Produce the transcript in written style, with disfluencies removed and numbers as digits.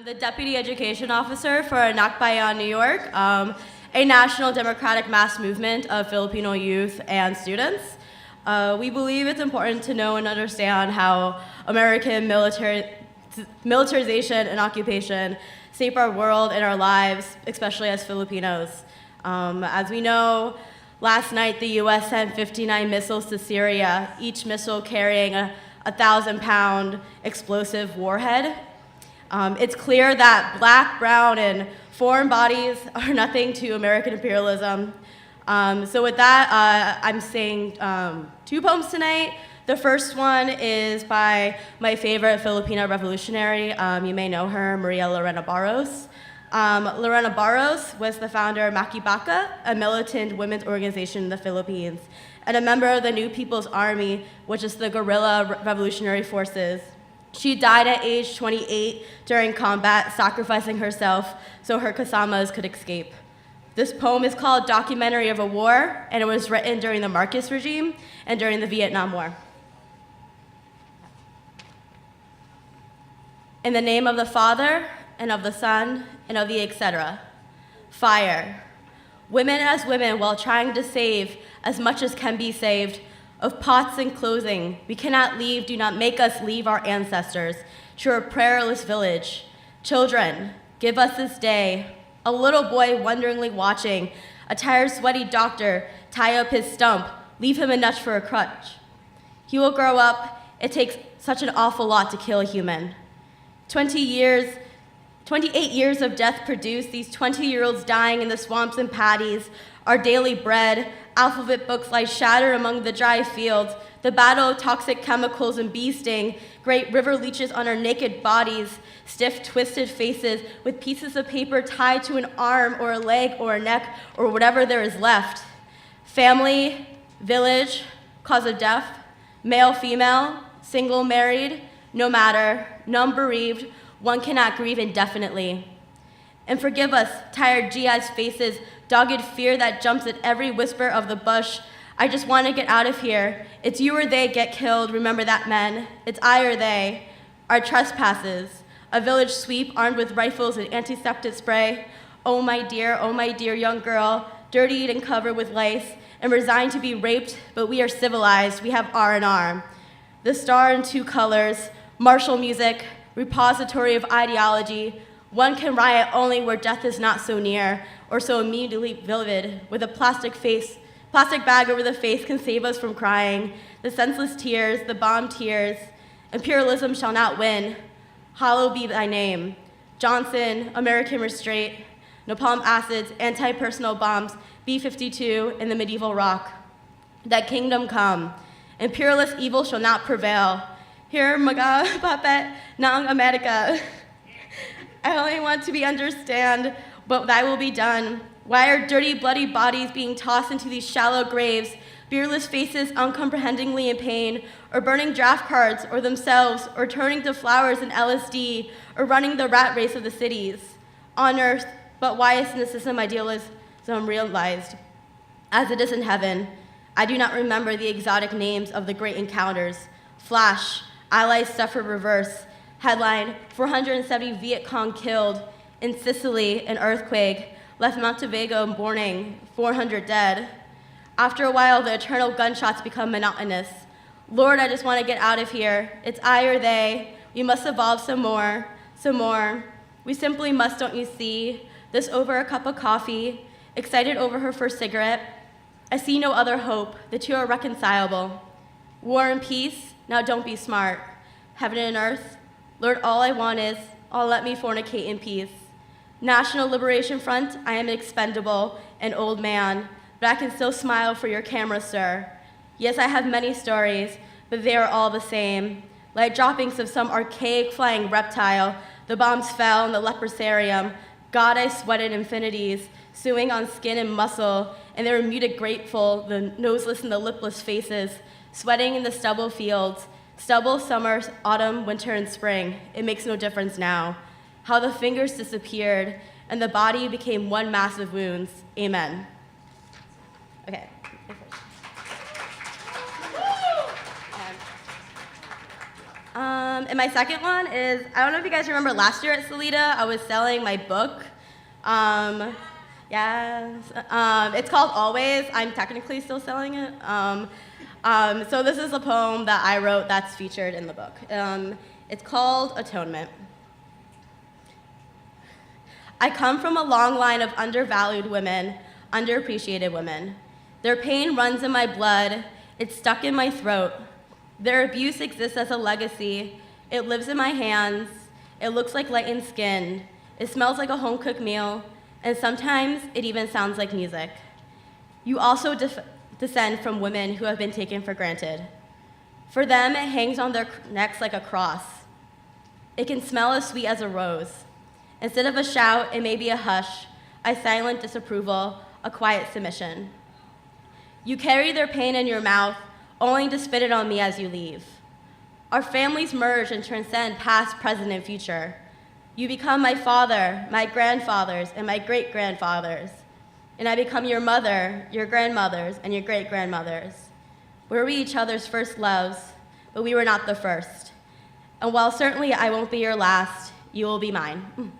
I'm the Deputy Education Officer for Nakbayan, New York, a national democratic mass movement of Filipino youth and students. We believe it's important to know and understand how American militarization and occupation shape our world and our lives, especially as Filipinos. As we know, last night the US sent 59 missiles to Syria, each missile carrying a 1,000-pound explosive warhead. It's clear that black, brown, and foreign bodies are nothing to American imperialism. So with that, I'm saying two poems tonight. The first one is by my favorite Filipino revolutionary. You may know her, Maria Lorena Barros. Lorena Barros was the founder of Makibaka, a militant women's organization in the Philippines, and a member of the New People's Army, which is the guerrilla revolutionary forces. She died at age 28 during combat, sacrificing herself so her kasamas could escape. This poem is called Documentary of a War, and it was written during the Marcos regime and during the Vietnam War. In the name of the Father, and of the Son, and of the etc. Fire. Women as women, while trying to save as much as can be saved, of pots and clothing, we cannot leave, do not make us leave our ancestors to a prayerless village. Children, give us this day. A little boy wonderingly watching, a tired, sweaty doctor tie up his stump, leave him a nut for a crutch. He will grow up. It takes such an awful lot to kill a human. 28 years of death produced, these 20-year-olds dying in the swamps and paddies, our daily bread, alphabet books lie shattered among the dry fields, the battle of toxic chemicals and bee sting, great river leeches on our naked bodies, stiff, twisted faces with pieces of paper tied to an arm or a leg or a neck or whatever there is left. Family, village, cause of death, male, female, single, married, no matter, none bereaved, one cannot grieve indefinitely. And forgive us, tired GI's faces, dogged fear that jumps at every whisper of the bush. I just want to get out of here. It's you or they get killed, remember that, men. It's I or they. Our trespasses. A village sweep armed with rifles and antiseptic spray. Oh my dear young girl, dirtied and covered with lice, and resigned to be raped, but we are civilized. We have R&R. The star in two colors, martial music, repository of ideology. One can riot only where death is not so near or so immediately vivid. With a plastic bag over the face can save us from crying. The senseless tears, the bomb tears. Imperialism shall not win. Hallowed be thy name. Johnson, American restraint, napalm acids, anti-personnel bombs, B-52, and the medieval rock. That kingdom come. Imperialist evil shall not prevail. Here, maga papet ng America. I only want to be understand, but thy will be done. Why are dirty, bloody bodies being tossed into these shallow graves, beerless faces uncomprehendingly in pain, or burning draft cards, or themselves, or turning to flowers and LSD, or running the rat race of the cities? On earth, but why is cynicism idealism realized? As it is in heaven, I do not remember the exotic names of the great encounters. Flash, Allies suffer reverse. Headline, 470 Viet Cong killed. In Sicily, an earthquake left Montevideo mourning, 400 dead. After a while, the eternal gunshots become monotonous. Lord, I just want to get out of here. It's I or they. We must evolve some more. We simply must, don't you see? This over a cup of coffee, excited over her first cigarette. I see no other hope. The two are reconcilable. War and peace, now don't be smart. Heaven and earth, Lord, all I want is, let me fornicate in peace. National Liberation Front, I am expendable, an old man, but I can still smile for your camera, sir. Yes, I have many stories, but they are all the same. Like droppings of some archaic flying reptile, the bombs fell in the leprosarium. God, I sweated infinities, sewing on skin and muscle, and they were muted grateful, the noseless and the lipless faces, sweating in the stubble fields. Stubble, summer, autumn, winter, and spring. It makes no difference now. How the fingers disappeared, and the body became one mass of wounds. Amen. Okay. And my second one is, I don't know if you guys remember last year at Salida, I was selling my book. Yes. It's called Always. I'm technically still selling it. So this is a poem that I wrote that's featured in the book. It's called Atonement. I come from a long line of undervalued women, underappreciated women. Their pain runs in my blood. It's stuck in my throat. Their abuse exists as a legacy. It lives in my hands. It looks like lightened skin. It smells like a home-cooked meal, and sometimes it even sounds like music. You also descend from women who have been taken for granted. For them, it hangs on their necks like a cross. It can smell as sweet as a rose. Instead of a shout, it may be a hush, a silent disapproval, a quiet submission. You carry their pain in your mouth, only to spit it on me as you leave. Our families merge and transcend past, present, and future. You become my father, my grandfathers, and my great-grandfathers. And I become your mother, your grandmothers, and your great-grandmothers. We were each other's first loves, but we were not the first. And while certainly I won't be your last, you will be mine.